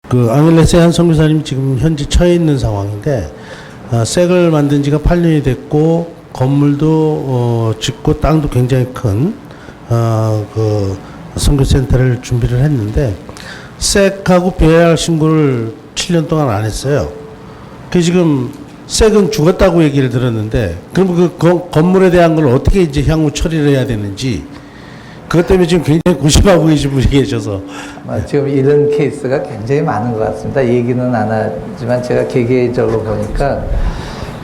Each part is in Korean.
그 앙헬레스의 한 선교사님 지금 현재 처해 있는 상황인데, 색을 만든 지가 8년이 됐고 건물도 짓고 땅도 굉장히 큰 그 선교센터를 준비를 했는데, 색하고 BIR 신고를 7년 동안 안 했어요. 그 지금 색은 죽었다고 얘기를 들었는데, 그럼 그 건물에 대한 걸 어떻게 이제 향후 처리를 해야 되는지, 그것 때문에 지금 굉장히 고심하고 계신 분이 계셔서. 지금 이런 케이스가 굉장히 많은 것 같습니다. 얘기는 안 하지만 제가 개개인적으로 보니까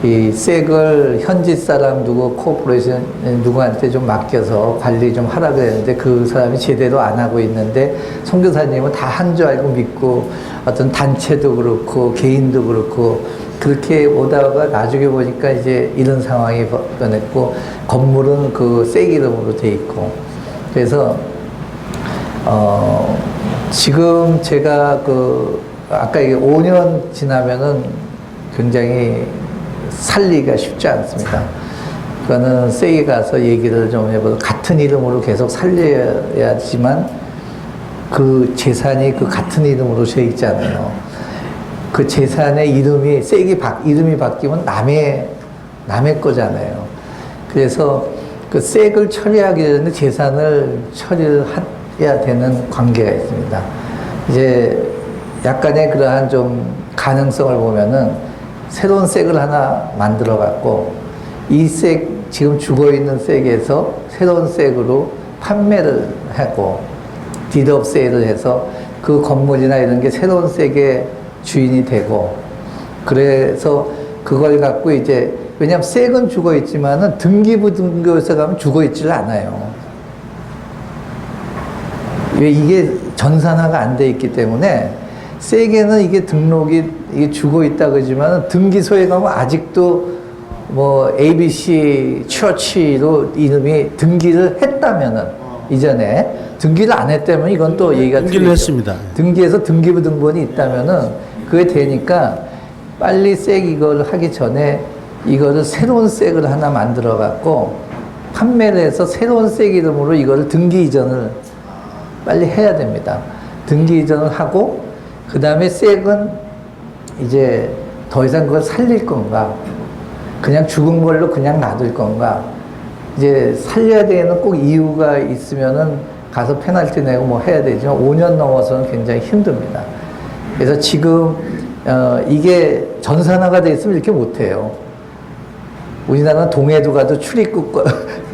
이 색을 현지 사람 누구 코퍼레이션 누구한테 좀 맡겨서 관리 좀 하라 그랬는데 그 사람이 제대로 안 하고 있는데, 선교사님은 다 한 줄 알고 믿고 어떤 단체도 그렇고 개인도 그렇고 그렇게 오다가 나중에 보니까 이제 이런 상황이 변했고, 건물은 그 색 이름으로 돼 있고. 그래서 지금 제가 아까 이게 5년 지나면은 굉장히 살리기가 쉽지 않습니다. 그거는 세게 가서 얘기를 좀 해보고, 같은 이름으로 계속 살려야지만 그 재산이 그 같은 이름으로 돼 있잖아요. 그 재산의 이름이 이름이 바뀌면 남의 거잖아요. 그래서 그 색을 처리하기 전에 재산을 처리를 해야 되는 관계가 있습니다. 이제 약간의 그러한 좀 가능성을 보면은 새로운 색을 하나 만들어 갖고, 이 색, 지금 죽어 있는 색에서 새로운 색으로 판매를 하고, 디드업 세일을 해서 그 건물이나 이런 게 새로운 색의 주인이 되고, 그래서 그걸 갖고 이제, 왜냐하면 색은 죽어 있지만은 등기부 등교에서 가면 죽어 있지를 않아요. 왜? 이게 전산화가 안 돼 있기 때문에, 색에는 이게 등록이 이게 죽어 있다 그러지만 등기소에 가면 아직도 뭐 ABC 처치로 이름이 등기를 했다면은, 이전에 등기를 안 했다면 이건 또 얘기가 등기를 틀리죠. 했습니다. 등기해서 등기부 등본이 있다면은 그게 되니까 빨리 색 이거를 하기 전에 이거를 새로운 색을 하나 만들어 갖고 판매를 해서 새로운 색 이름으로 이거를 등기 이전을 빨리 해야 됩니다. 등기 이전을 하고, 그 다음에 색은 이제 더 이상 그걸 살릴 건가, 그냥 죽은 걸로 그냥 놔둘 건가. 이제 살려야 되는 꼭 이유가 있으면은 가서 페널티 내고 뭐 해야 되지만 5년 넘어서는 굉장히 힘듭니다. 그래서 지금 이게 전산화가 돼 있으면 이렇게 못해요. 우리나라는 동해도 가도 출입국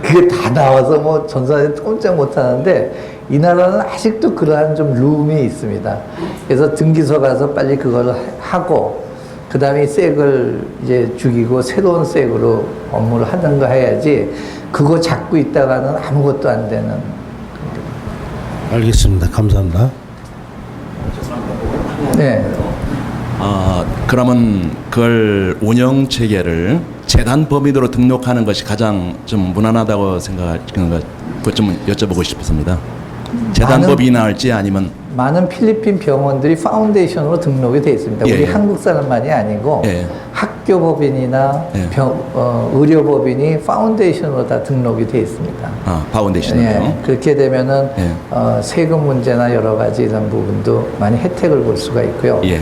그게 다 나와서 뭐 전산에 꼼짝 못하는데, 이 나라는 아직도 그러한 좀 룸이 있습니다. 그래서 등기소 가서 빨리 그걸 하고, 그 다음에 색을 이제 죽이고 새로운 색으로 업무를 하든가 해야지, 그거 잡고 있다가는 아무것도 안 되는. 알겠습니다. 감사합니다. 네. 그러면 그걸 운영 체계를 재단 법인으로 등록하는 것이 가장 좀 무난하다고 생각하는 것, 그것 좀 여쭤보고 싶습니다. 재단 법인이 나을지 아니면. 많은 필리핀 병원들이 파운데이션으로 등록이 되어 있습니다. 예, 우리 예. 한국 사람만이 아니고, 예. 학교 법인이나 예. 의료 법인이 파운데이션으로 다 등록이 되어 있습니다. 파운데이션으로. 예, 그렇게 되면은 예. 세금 문제나 여러 가지 이런 부분도 많이 혜택을 볼 수가 있고요. 예.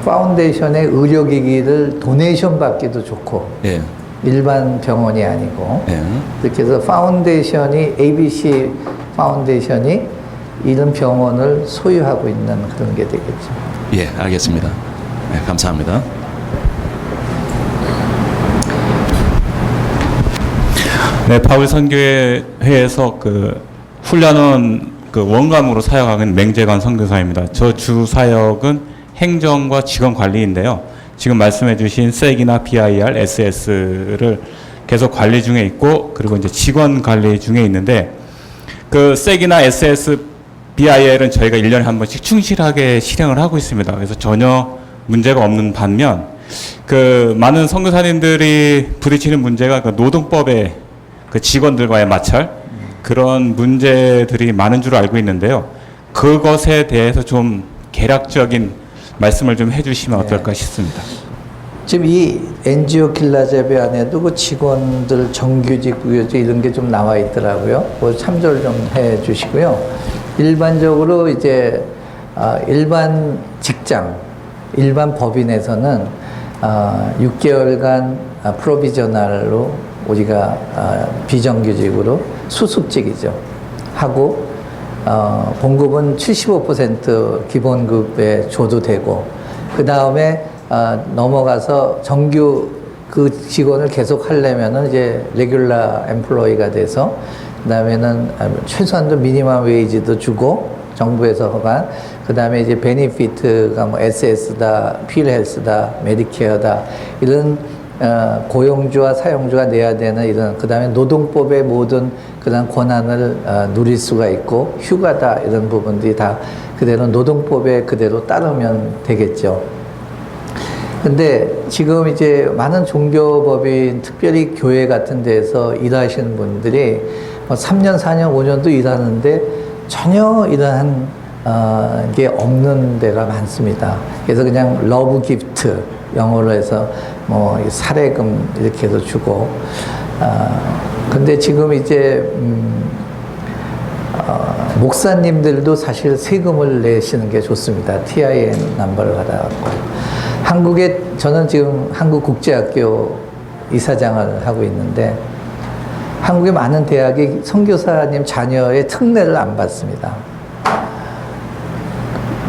파운데이션의 의료기기를 도네이션 받기도 좋고, 예. 일반 병원이 아니고, 예. 이렇게 해서 파운데이션이, ABC 파운데이션이 이런 병원을 소유하고 있는 그런 게 되겠죠. 예, 알겠습니다. 네, 감사합니다. 네, 바울 선교회에서 그 훈련은 그 원감으로 사역하는 맹재관 선교사입니다. 저 주 사역은 행정과 직원 관리인데요. 지금 말씀해주신 섹이나 BIR, SS를 계속 관리 중에 있고, 그리고 이제 직원 관리 중에 있는데, 그 섹이나 SS, BIL은 저희가 1년에 한 번씩 충실하게 실행을 하고 있습니다. 그래서 전혀 문제가 없는 반면, 그 많은 선교사님들이 부딪히는 문제가 그 노동법의 그 직원들과의 마찰, 그런 문제들이 많은 줄 알고 있는데요. 그것에 대해서 좀 개략적인 말씀을 좀 해주시면 어떨까 싶습니다. 지금 이 NGO 길라잡이 안에도 그 직원들 정규직, 부교직 이런 게 좀 나와 있더라고요. 뭐 참조를 좀 해 주시고요. 일반적으로 이제 일반 직장, 일반 법인에서는 6개월간 프로비저널로 우리가 비정규직으로 수습직이죠. 하고 봉급은 75% 기본급에 줘도 되고 그 다음에 넘어가서 정규 그 직원을 계속 하려면은 이제 레귤러 엠플로이가 돼서 그 다음에는 최소한도 미니멈 웨이지도 주고 정부에서 허가한 그 다음에 이제 베니피트가 뭐 SS다, 필헬스다, 메디케어다 이런 고용주와 사용주가 내야 되는 이런 그 다음에 노동법의 모든 그런 권한을 누릴 수가 있고 휴가다 이런 부분들이 다 그대로 노동법에 그대로 따르면 되겠죠. 근데 지금 이제 많은 종교법인 특별히 교회 같은 데서 일하시는 분들이 3년, 4년, 5년도 일하는데 전혀 이러한 게 없는 데가 많습니다. 그래서 그냥 러브 기프트 영어로 해서 뭐 사례금 이렇게 해서 주고 근데 지금 이제 목사님들도 사실 세금을 내시는 게 좋습니다. TIN 넘버를 받아갖고 한국에 저는 지금 한국국제학교 이사장을 하고 있는데 한국의 많은 대학이 선교사님 자녀의 특례를 안 받습니다.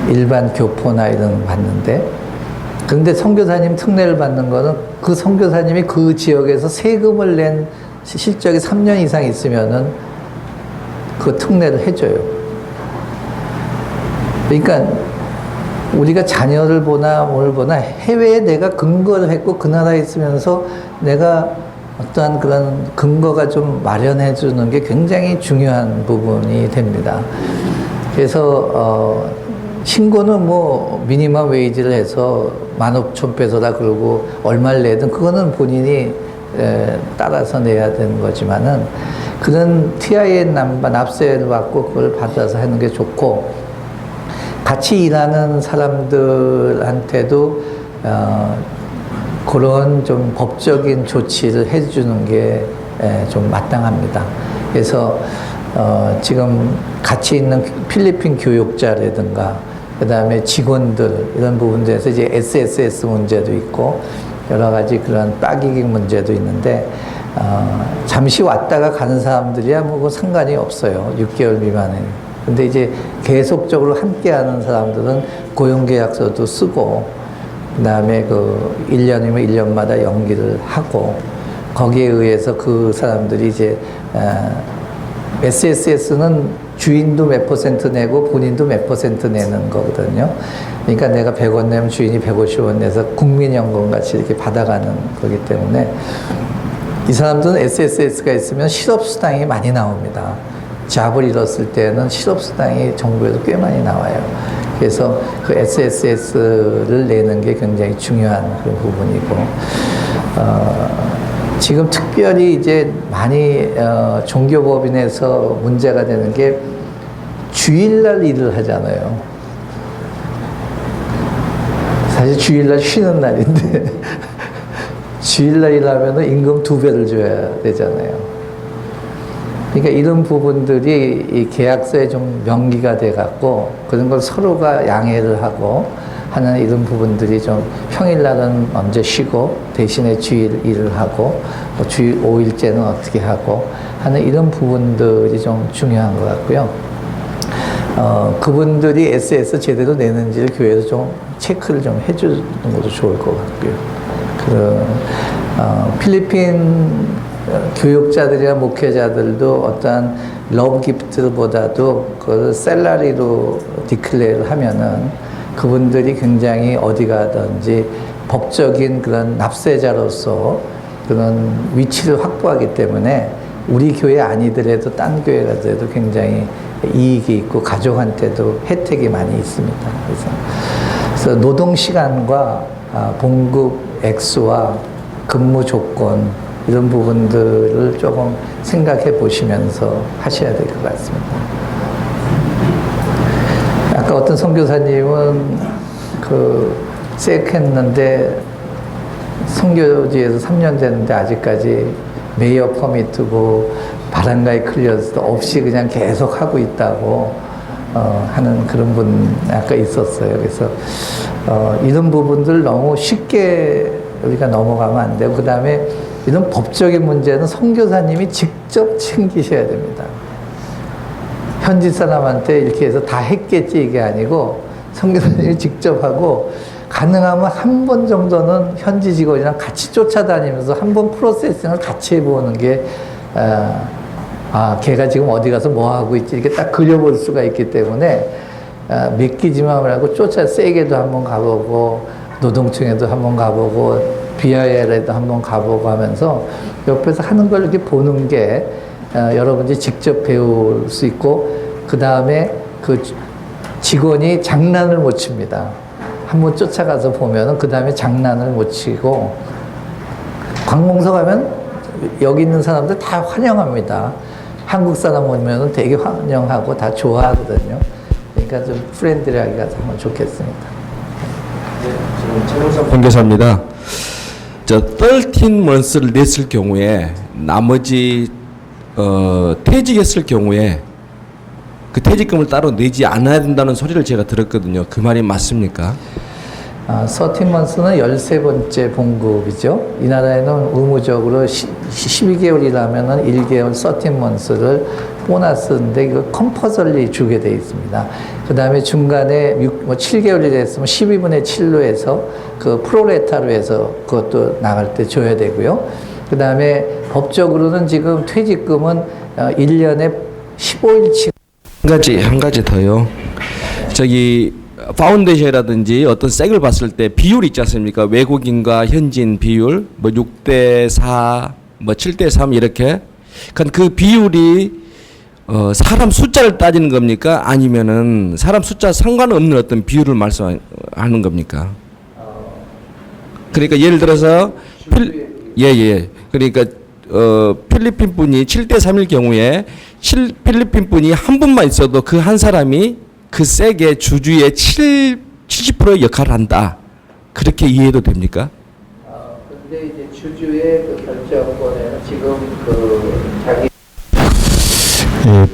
일반 교포나 이런 거 받는데 그런데 선교사님 특례를 받는 거는 그 선교사님이 그 지역에서 세금을 낸 실적이 3년 이상 있으면은 그 특례를 해줘요. 그러니까 우리가 자녀를 보나 뭘 보나 해외에 내가 근거를 했고 그 나라에 있으면서 내가 어떠한 그런 근거가 좀 마련해 주는 게 굉장히 중요한 부분이 됩니다. 그래서 신고는 뭐 미니멈 웨이지를 해서 15,000페소다 그러고 얼마를 내든 그거는 본인이 따라서 내야 되는 거지만은 그런 TIN 넘버 납세를 받고 그걸 받아서 하는 게 좋고 같이 일하는 사람들한테도 그런 좀 법적인 조치를 해주는 게 좀 마땅합니다. 그래서 지금 같이 있는 필리핀 교육자라든가 그 다음에 직원들 이런 부분들에서 이제 SSS 문제도 있고 여러 가지 그런 빠기기 문제도 있는데 잠시 왔다가 가는 사람들이야 뭐 상관이 없어요. 6개월 미만에. 근데 이제 계속적으로 함께하는 사람들은 고용계약서도 쓰고 그 다음에 그 1년이면 1년마다 연기를 하고 거기에 의해서 그 사람들이 이제 SSS는 주인도 몇 % 내고 본인도 몇 % 내는 거거든요. 그러니까 내가 100원 내면 주인이 150원 내서 국민연금 같이 이렇게 받아가는 거기 때문에 이 사람들은 SSS가 있으면 실업수당이 많이 나옵니다. 잡을 잃었을 때는 실업수당이 정부에서 꽤 많이 나와요. 그래서 그 SSS를 내는 게 굉장히 중요한 그런 부분이고, 지금 특별히 이제 많이 종교법인에서 문제가 되는 게 주일날 일을 하잖아요. 사실 주일날 쉬는 날인데 주일날 일하면 임금 2배를 줘야 되잖아요. 그러니까 이런 부분들이 이 계약서에 좀 명기가 돼갖고 그런 걸 서로가 양해를 하고 하는 이런 부분들이 좀 평일날은 언제 쉬고 대신에 주일 일을 하고 뭐 주일 5일째는 어떻게 하고 하는 이런 부분들이 좀 중요한 것 같고요. 그분들이 SS 제대로 내는지를 교회에서 좀 체크를 좀 해주는 것도 좋을 것 같고요. 필리핀 교육자들이나 목회자들도 어떠한 러브 기프트보다도 그걸 셀러리로 디클레어를 하면은 그분들이 굉장히 어디 가든지 법적인 그런 납세자로서 그런 위치를 확보하기 때문에 우리 교회 아니더라도 딴 교회 가더라도 굉장히 이익이 있고 가족한테도 혜택이 많이 있습니다. 그래서 노동 시간과 봉급 액수와 근무 조건 이런 부분들을 조금 생각해 보시면서 하셔야 될 것 같습니다. 아까 어떤 선교사님은 섹했는데 선교지에서 3년 됐는데 아직까지 메이어 퍼미트고 바람가이 클리어스도 없이 그냥 계속 하고 있다고 하는 그런 분 아까 있었어요. 그래서 이런 부분들 너무 쉽게 우리가 넘어가면 안 되고, 그 다음에 이런 법적인 문제는 선교사님이 직접 챙기셔야 됩니다. 현지 사람한테 이렇게 해서 다 했겠지 이게 아니고 선교사님이 직접 하고, 가능하면 한 번 정도는 현지 직원이랑 같이 쫓아다니면서 한 번 프로세싱을 같이 해보는 게 걔가 지금 어디 가서 뭐 하고 있지 이렇게 딱 그려볼 수가 있기 때문에 믿기지만 말고 세게도 한번 가보고 노동청에도 한번 가보고 BIL에도 한번 가보고 하면서 옆에서 하는 걸 이렇게 보는 게 여러분들이 직접 배울 수 있고, 그 다음에 그 직원이 장난을 못 칩니다. 한번 쫓아가서 보면은 그 다음에 장난을 못 치고, 관공서 가면 여기 있는 사람들 다 환영합니다. 한국 사람 오면은 되게 환영하고 다 좋아하거든요. 그러니까 좀 프렌드리하게 가서 하면 좋겠습니다. 최동석 선교사입니다. 13months를 냈을 경우에 나머지 퇴직했을 경우에 그 퇴직금을 따로 내지 않아야 된다는 소리를 제가 들었거든요. 그 말이 맞습니까? 13months는 13번째 봉급이죠. 이 나라에는 의무적으로 12개월이라면 1개월 13months를 보너스인데 이거 컴퍼설리 주게 돼 있습니다. 그 다음에 중간에 7개월이 됐으면 12분의 7로 해서 그 프로레타로 해서 그것도 나갈 때 줘야 되고요. 그 다음에 법적으로는 지금 퇴직금은 1년에 15일치. 한 가지 더요. 저기 파운데이션이라든지 어떤 색을 봤을 때 비율이 있지 않습니까? 외국인과 현지인 비율, 뭐 6대4, 뭐 7대3 이렇게. 그 비율이 사람 숫자를 따지는 겁니까? 아니면은 사람 숫자 상관없는 어떤 비율을 말씀하는 겁니까? 그러니까 예를 들어서 그러니까 필리핀 분이 7대3일 경우에 필리핀 분이 한 분만 있어도 그 한 사람이 그 색의 주주의 70%의 역할을 한다. 그렇게 이해해도 됩니까? 근데 이제 주주의 그 결정권에는 지금 자기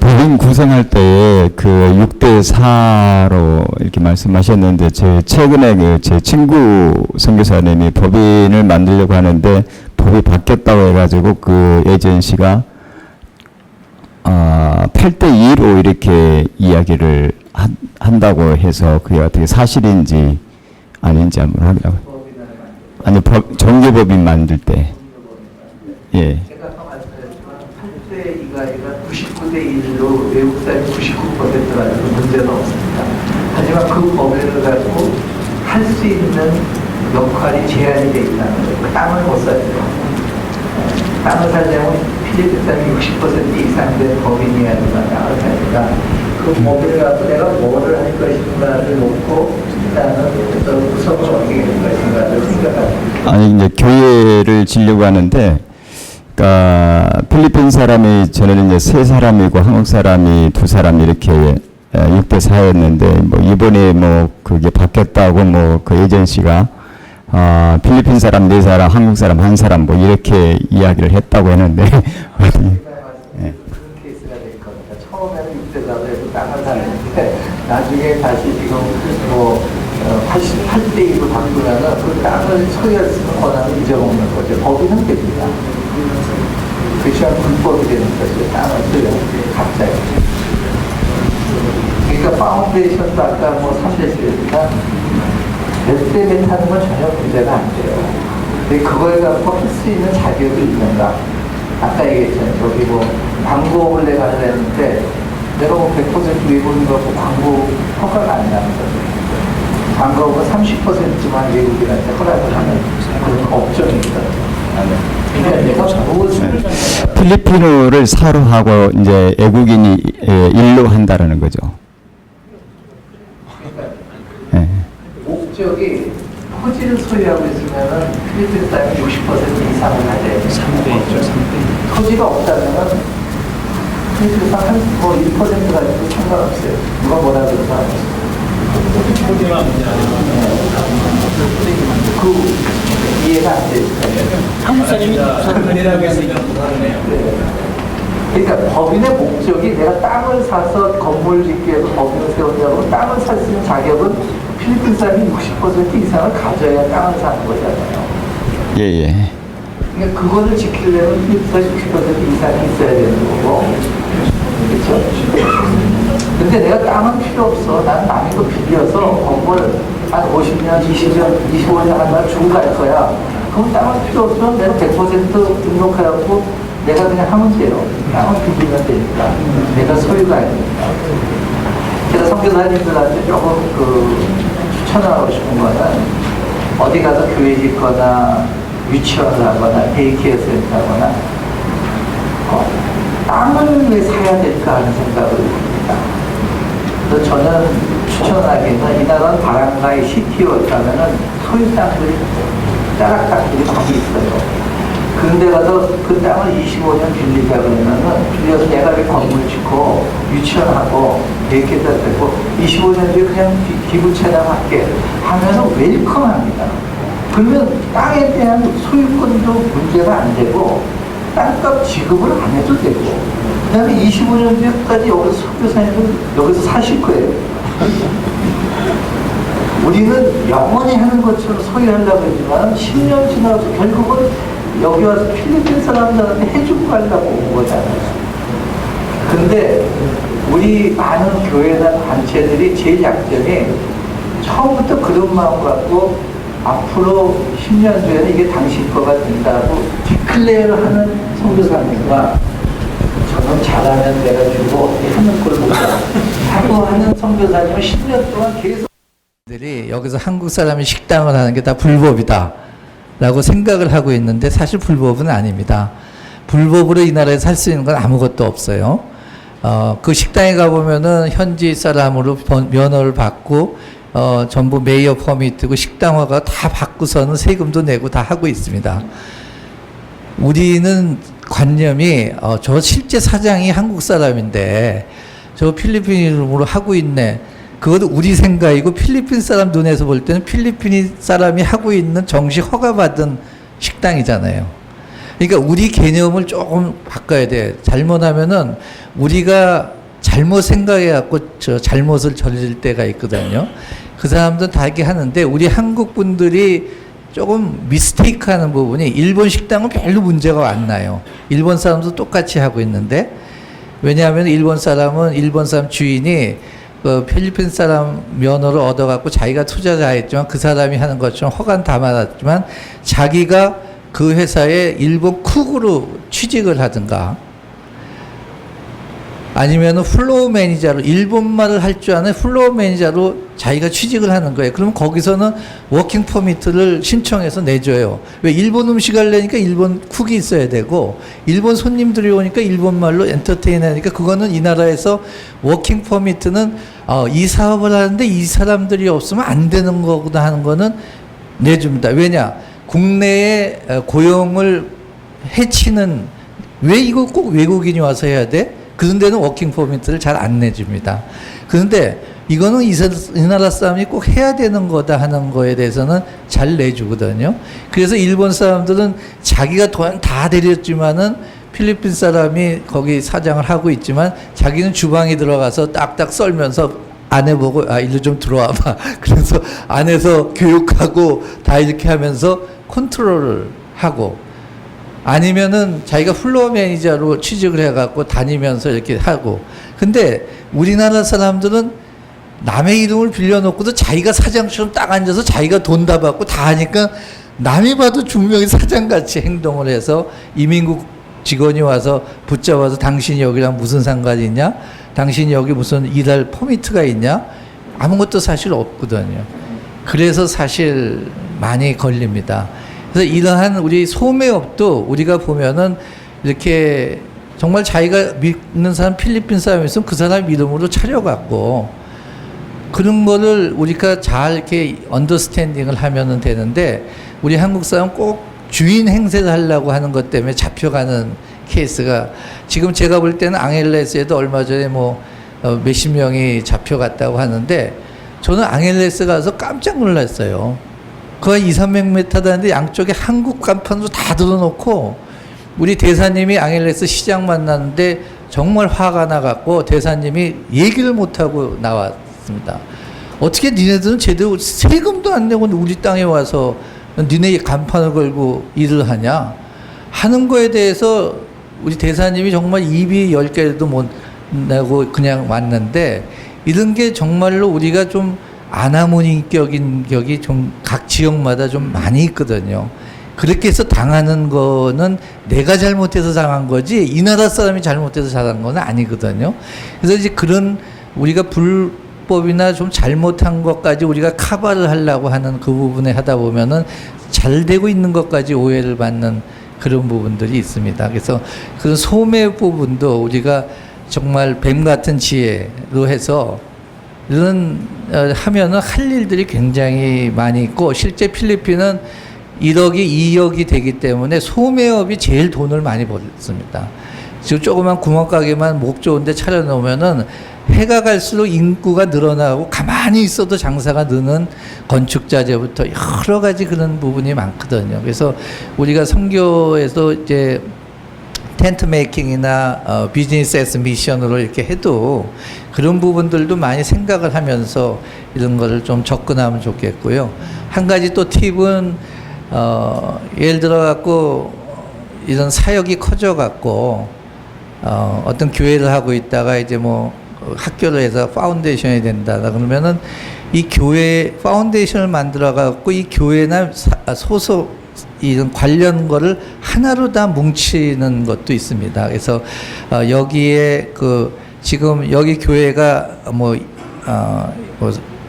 법인 구성할 때 그 6대4로 이렇게 말씀하셨는데, 최근에 제 친구 선교사님이 법인을 만들려고 하는데 법이 바뀌었다고 해가지고 그 에이전시가 8대2로 이렇게 이야기를 한다고 해서 그게 어떻게 사실인지 아닌지 한번 확인하고. 아니, 종교법인 만들 때. 예. 제가 아까 말씀드렸지만 8대2가 아니라 99대1로 외국 사람이 99%라는 문제는 없습니다. 하지만 그 법을 가지고 할 수 있는 역할이 제한이 되어 있다는 거예요. 땅을 못 사죠. 땅을 사려면 필리핀 사람이 60% 이상 된 법인이어야 된다. 땅을 사니까 그 법을 갖고 내가 뭐를 할 것인가를 놓고 일단은 구성을 어떻게 할 것인가를 생각합니다. 아니, 이제 교회를 지려고 하는데, 그러니까 필리핀 사람이 저는 이제 3사람이고 한국 사람이 2사람 이렇게 6대4였는데, 뭐 이번에 뭐 그게 바뀌었다고 뭐 그 에이전시가 필리핀 사람 4사람, 한국 사람 1사람 뭐 이렇게 이야기를 했다고 했는데. 그런 케이스가 될 겁니다. 처음에는 6대4로 해서 땅을 사는데 나중에 다시 지금 뭐 88대2로 바꾸면은 그 땅을 소유할 수 있는 권한을 잊어먹는 거죠. 법인은 됩니다. 그렇지만 불법이 되는 거죠. 땅을 소유하는 갑자기. 그러니까 파운데이션도 아까 뭐 3대시니까 몇 대 몇 하는 건 전혀 문제가 안 돼요. 근데 그걸 갖고 할 수 있는 자격이 있는가? 아까 얘기했잖아요. 저기 뭐 광고를 내가 하려는데 내가 뭐 100% 외국인 거고 광고 허가가 안 나는 거죠. 광고가 30%만 외국인한테 허락을 하는 그런 업종이 있거든요. 그러니까 내가 무엇을 필리핀어를 사로 하고 이제 외국인이 일로 한다라는 거죠. 예. 목적이 토지를 소유하고 있으면은 필리핀 사람이 60% 이상을 하야 돼요. 3배죠, 3배. 토지가 없다면은 필리핀 사람 뭐 1% 가지고 상관없어요. 누가 뭐라 그러나. 토지만 문제 그 이해가 안 돼요. 한국 사람이 은혜라고 해서 이런 거 하네요. 그러니까 법인의 목적이 내가 땅을 사서 건물 짓기 위해서 법인을 세우냐고 땅을 살 수 있는 자격은 필리핀 사람이 60% 이상을 가져야 땅을 사는 거잖아요. 예, 예. 그러니까 그거를 지키려면 필리핀 사람 60% 이상이 있어야 되는 거고. 그렇죠? 근데 내가 땅은 필요 없어. 난 남의 거 빌려서 건물 한 50년, 20년, 25년 한다 주고 갈 거야. 그럼 땅은 필요 없으면 내가 100% 등록해갖고 내가 그냥 하면 돼요. 땅은 빌리면 되니까. 내가 소유가 아니니까. 그래서 선교사님들한테 조금 추천하고 싶은 거는 어디 가서 교회 짓거나 유치원을 하거나 데이케어 센터 하거나 땅을 왜 사야 될까 하는 생각을 합니다. 그래서 저는 추천하기는 이 나라는 바람가의 시티에 가면은 소유 땅들이 짜락 땅들이 많이 있어요. 그런데 가서 그 땅을 25년 빌리자 그러면은 빌려서 내가 왜 건물 짓고 유치원하고 데이케어 되고 25년 뒤에 그냥 기부 찬양할게 하면서 웰컴합니다. 그러면 땅에 대한 소유권도 문제가 안 되고 땅값 지급을 안 해도 되고 그 다음에 25년 뒤에까지 여기서 선교사님들 여기서 사실 거예요. 우리는 영원히 하는 것처럼 소유하려고 했지만 10년 지나서 결국은 여기 와서 필리핀 사람들한테 해주고 가려고 온 거잖아요. 근데 우리 많은 교회나 단체들이 제일 약점이 처음부터 그런 마음 갖고 앞으로 10년 뒤에는 이게 당신 거가 된다고 디클레어를 하는 선교사님과 저는 잘하면 내가 주고 어떻게 하는 걸 보자 하고 하는 선교사님은 10년 동안 계속 들이 여기서 한국 사람이 식당을 하는 게 다 불법이다 라고 생각을 하고 있는데 사실 불법은 아닙니다. 불법으로 이 나라에 살 수 있는 건 아무것도 없어요. 그 식당에 가보면은 현지 사람으로 면허를 받고 전부 메이어 퍼미트고 식당화가 다 받고서는 세금도 내고 다 하고 있습니다. 우리는 관념이 저 실제 사장이 한국 사람인데 저 필리핀 이름으로 하고 있네. 그것도 우리 생각이고 필리핀 사람 눈에서 볼 때는 필리핀 사람이 하고 있는 정식 허가받은 식당이잖아요. 그러니까 우리 개념을 조금 바꿔야 돼. 잘못하면은 우리가 잘못 생각해갖고 저 잘못을 저질 때가 있거든요. 그 사람들은 다 이렇게 하는데 우리 한국 분들이 조금 미스테이크하는 부분이 일본 식당은 별로 문제가 안 나요. 일본 사람도 똑같이 하고 있는데 왜냐하면 일본 사람은 일본 사람 주인이 그 필리핀 사람 면허를 얻어갖고 자기가 투자자 했지만 그 사람이 하는 것처럼 허가는 다 받았지만 자기가 그 회사에 일본 쿡으로 취직을 하든가 아니면 플로어 매니저로 일본말을 할 줄 아는 플로어 매니저로 자기가 취직을 하는 거예요. 그러면 거기서는 워킹 퍼미트를 신청해서 내줘요. 왜 일본 음식 하려니까 일본 쿡이 있어야 되고 일본 손님들이 오니까 일본말로 엔터테인 하니까 그거는 이 나라에서 워킹 퍼미트는 이 사업을 하는데 이 사람들이 없으면 안 되는 거구나 하는 거는 내줍니다. 왜냐? 국내에 고용을 해치는 왜 이거 꼭 외국인이 와서 해야 돼? 그런 데는 워킹 퍼미트를 잘 안 내줍니다. 그런데 이거는 이 나라 사람이 꼭 해야 되는 거다 하는 거에 대해서는 잘 내주거든요. 그래서 일본 사람들은 자기가 돈 다 들였지만은 필리핀 사람이 거기 사장을 하고 있지만 자기는 주방에 들어가서 딱딱 썰면서 아내 보고 일로 좀 들어와 봐. 그래서 안에서 교육하고 다 이렇게 하면서 컨트롤을 하고 아니면은 자기가 플로어 매니저로 취직을 해갖고 다니면서 이렇게 하고. 근데 우리나라 사람들은 남의 이름을 빌려놓고도 자기가 사장처럼 딱 앉아서 자기가 돈 다 받고 다 하니까 남이 봐도 분명히 사장같이 행동을 해서 이민국 직원이 와서 붙잡아서 당신이 여기랑 무슨 상관이 있냐? 당신이 여기 무슨 일할 퍼미트가 있냐? 아무것도 사실 없거든요. 그래서 사실 많이 걸립니다. 그래서 이러한 우리 소매업도 우리가 보면은 이렇게 정말 자기가 믿는 사람 필리핀 사람이 있으면 그 사람 이름으로 차려갖고 그런 거를 우리가 잘 이렇게 언더스탠딩을 하면은 되는데 우리 한국 사람 꼭 주인 행세를 하려고 하는 것 때문에 잡혀가는 케이스가 지금 제가 볼 때는 앙헬레스에도 얼마 전에 뭐 몇십 명이 잡혀갔다고 하는데 저는 앙헬레스 가서 깜짝 놀랐어요. 거의 200~300m 되는데 양쪽에 한국 간판도 다 들어놓고 우리 대사님이 앙헬레스 시장 만났는데 정말 화가 나갖고 대사님이 얘기를 못하고 나왔습니다. 어떻게 니네들은 제대로 세금도 안 내고 우리 땅에 와서 니네 간판을 걸고 일을 하냐 하는 거에 대해서 우리 대사님이 정말 입이 10개도 못 내고 그냥 왔는데, 이런 게 정말로 우리가 좀 아나무인격인 격이 좀 각 지역마다 좀 많이 있거든요. 그렇게 해서 당하는 거는 내가 잘못해서 당한 거지 이 나라 사람이 잘못해서 당한 건 아니거든요. 그래서 이제 그런 우리가 불법이나 좀 잘못한 것까지 우리가 커버를 하려고 하는 그 부분에 하다 보면은 잘 되고 있는 것까지 오해를 받는 그런 부분들이 있습니다. 그래서 그런 소매 부분도 우리가 정말 뱀 같은 지혜로 해서 이런 하면은 할 일들이 굉장히 많이 있고, 실제 필리핀은 1억이 2억이 되기 때문에 소매업이 제일 돈을 많이 벌습니다. 지금 조그만 구멍가게만 목 좋은데 차려놓으면은 해가 갈수록 인구가 늘어나고 가만히 있어도 장사가 느는 건축자재부터 여러 가지 그런 부분이 많거든요. 그래서 우리가 선교에서 이제 텐트 메이킹이나 비즈니스 에스 미션으로 이렇게 해도 그런 부분들도 많이 생각을 하면서 이런 거를 좀 접근하면 좋겠고요. 한 가지 또 팁은 예를 들어 갖고 이런 사역이 커져 갖고 어떤 교회를 하고 있다가 이제 뭐 학교를 해서 파운데이션이 된다 그러면은 이 교회 파운데이션을 만들어 갖고 이 교회나 소속 이런 관련 거를 하나로 다 뭉치는 것도 있습니다. 그래서 여기에 그 지금 여기 교회가 뭐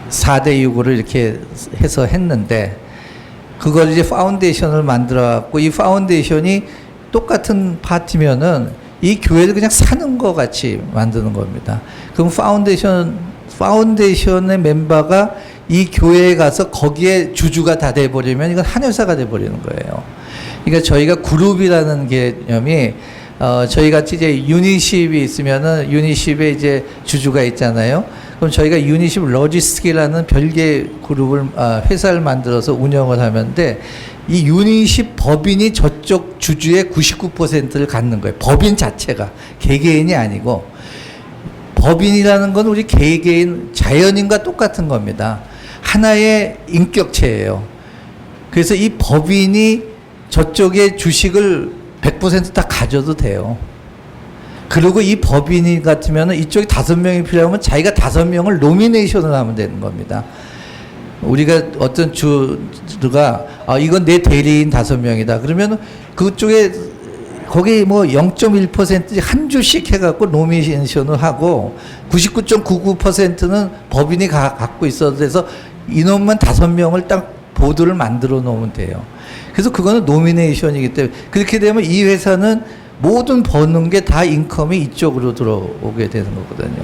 4대 6으로 이렇게 해서 했는데, 그걸 이제 파운데이션을 만들어 갖고 이 파운데이션이 똑같은 파티면은 이 교회를 그냥 사는 것 같이 만드는 겁니다. 그럼 파운데이션의 멤버가 이 교회에 가서 거기에 주주가 다 돼버리면 이건 한 회사가 돼버리는 거예요. 그러니까 저희가 그룹이라는 개념이 저희 같이 이제 유니십이 있으면은 유니십에 이제 주주가 있잖아요. 그럼 저희가 유니십 로지스틱이라는 별개 그룹을 회사를 만들어서 운영을 하는데, 이 유니십 법인이 저쪽 주주의 99%를 갖는 거예요. 법인 자체가 개개인이 아니고, 법인이라는 건 우리 개개인 자연인과 똑같은 겁니다. 하나의 인격체예요. 그래서 이 법인이 저쪽의 주식을 100% 다 가져도 돼요. 그리고 이 법인이 같으면 이쪽에 5명이 필요하면 자기가 5명을 노미네이션을 하면 되는 겁니다. 우리가 어떤 주가 이건 내 대리인 5명이다. 그러면 그쪽에 거기 뭐 0.1% 한 주씩 해갖고 노미네이션을 하고 99.99%는 법인이 갖고 있어도 돼서 인원만 5명을 딱 보드를 만들어 놓으면 돼요. 그래서 그거는 노미네이션이기 때문에 그렇게 되면 이 회사는 모든 버는 게 다 인컴이 이쪽으로 들어오게 되는 거거든요.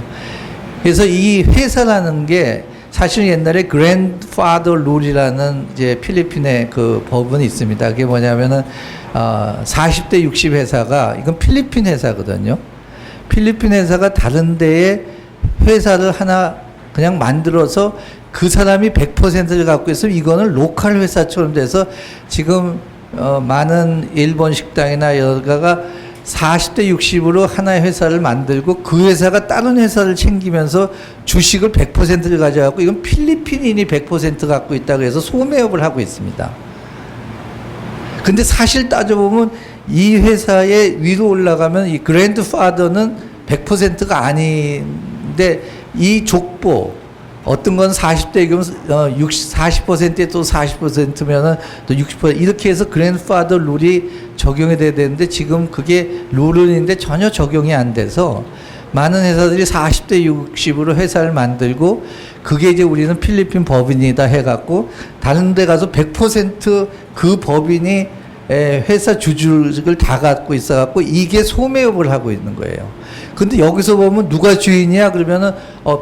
그래서 이 회사라는 게 사실 옛날에 그랜드파더 룰이라는 이제 필리핀의 그 법은 있습니다. 그게 뭐냐면은 40대 60 회사가, 이건 필리핀 회사거든요. 필리핀 회사가 다른 데에 회사를 하나 그냥 만들어서 그 사람이 100%를 갖고 있으면 이거는 로컬 회사처럼 돼서 지금 많은 일본 식당이나 여가가 40대 60으로 하나의 회사를 만들고 그 회사가 다른 회사를 챙기면서 주식을 100%를 가져가고, 이건 필리핀인이 100% 갖고 있다고 해서 소매업을 하고 있습니다. 근데 사실 따져보면 이 회사의 위로 올라가면 이 그랜드파더는 100%가 아닌데, 이 족보 어떤 건 40대이면 40%에 또 40%면은 또 60% 이렇게 해서 그랜드파더 룰이 적용이 돼야 되는데, 지금 그게 룰은 있는데 전혀 적용이 안 돼서 많은 회사들이 40대 60으로 회사를 만들고, 그게 이제 우리는 필리핀 법인이다 해갖고 다른 데 가서 100% 그 법인이 회사 주주를 다 갖고 있어갖고 이게 소매업을 하고 있는 거예요. 근데 여기서 보면 누가 주인이야? 그러면은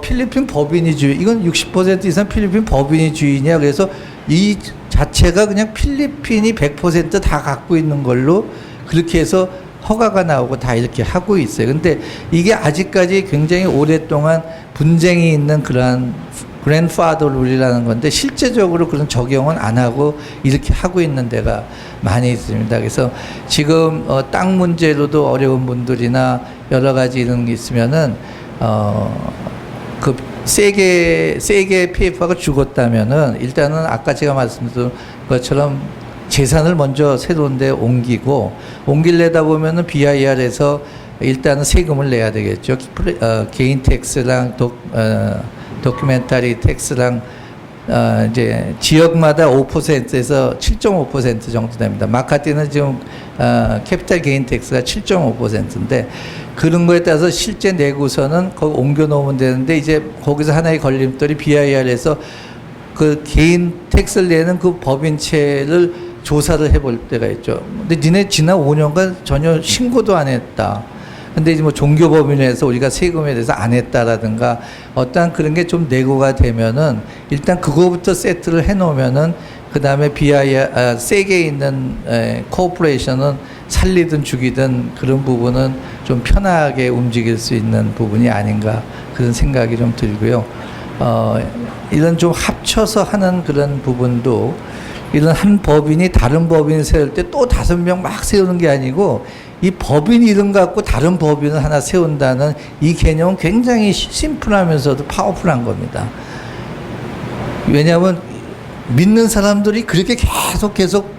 필리핀 법인이 주인. 이건 60% 이상 필리핀 법인이 주인이야. 그래서 이 자체가 그냥 필리핀이 100% 다 갖고 있는 걸로 그렇게 해서 허가가 나오고 다 이렇게 하고 있어요. 근데 이게 아직까지 굉장히 오랫동안 분쟁이 있는 그러한 그랜드파더 룰이라는 건데 실제적으로 그런 적용은 안 하고 이렇게 하고 있는 데가 많이 있습니다. 그래서 지금 땅 문제로도 어려운 분들이나 여러 가지 이런 게 있으면은 그 세게 PF가 죽었다면은 일단은 아까 제가 말씀드린 것처럼 재산을 먼저 새로운 데 옮기려다 보면은 BIR에서 일단은 세금을 내야 되겠죠. 개인 텍스랑 도큐멘터리 텍스랑 이제 지역마다 5%에서 7.5% 정도 됩니다. 마카티는 지금 캐피탈 개인 텍스가 7.5%인데 그런 거에 따라서 실제 내고서는 거기 옮겨 놓으면 되는데 이제 거기서 하나의 걸림돌이 BIR에서 그 개인 텍스를 내는 그 법인체를 조사를 해볼 때가 있죠. 근데 니네 지난 5년간 전혀 신고도 안 했다. 근데 이제 뭐 종교법인에서 우리가 세금에 대해서 안 했다라든가 어떠한 그런 게 좀 내고가 되면은 일단 그거부터 세트를 해 놓으면은 그 다음에 세게 있는 코퍼레이션은 살리든 죽이든 그런 부분은 좀 편하게 움직일 수 있는 부분이 아닌가 그런 생각이 좀 들고요. 이런 좀 합쳐서 하는 그런 부분도 이런 한 법인이 다른 법인을 세울 때 또 5명 막 세우는 게 아니고 이 법인 이름 갖고 다른 법인을 하나 세운다는 이 개념은 굉장히 심플하면서도 파워풀한 겁니다. 왜냐하면 믿는 사람들이 그렇게 계속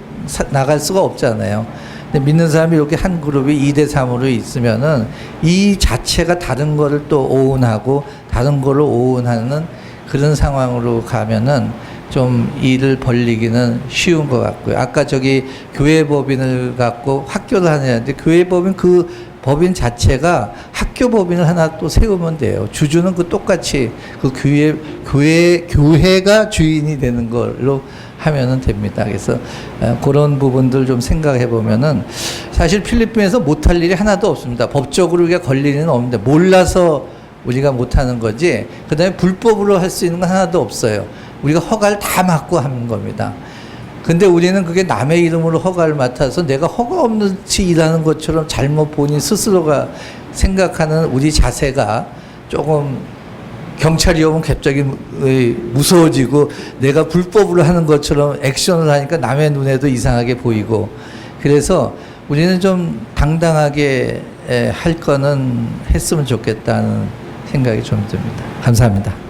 나갈 수가 없잖아요. 근데 믿는 사람이 이렇게 한 그룹이 2대 3으로 있으면은 이 자체가 다른 거를 또 오운하고 다른 거를 오운하는 그런 상황으로 가면은 좀 일을 벌리기는 쉬운 것 같고요. 아까 저기 교회 법인을 갖고 학교를 하느냐는데 교회 법인 그 법인 자체가 학교 법인을 하나 또 세우면 돼요. 주주는 그 똑같이 그 교회가 주인이 되는 걸로 하면은 됩니다. 그래서 그런 부분들 좀 생각해 보면은 사실 필리핀에서 못할 일이 하나도 없습니다. 법적으로 우리가 걸릴 일은 없는데 몰라서 우리가 못하는 거지. 그다음에 불법으로 할 수 있는 건 하나도 없어요. 우리가 허가를 다 맡고 하는 겁니다. 근데 우리는 그게 남의 이름으로 허가를 맡아서 내가 허가 없는 치 일하는 것처럼 잘못 본인 스스로가 생각하는 우리 자세가 조금 경찰이 오면 갑자기 무서워지고 내가 불법으로 하는 것처럼 액션을 하니까 남의 눈에도 이상하게 보이고 그래서 우리는 좀 당당하게 할 거는 했으면 좋겠다는 생각이 좀 듭니다. 감사합니다.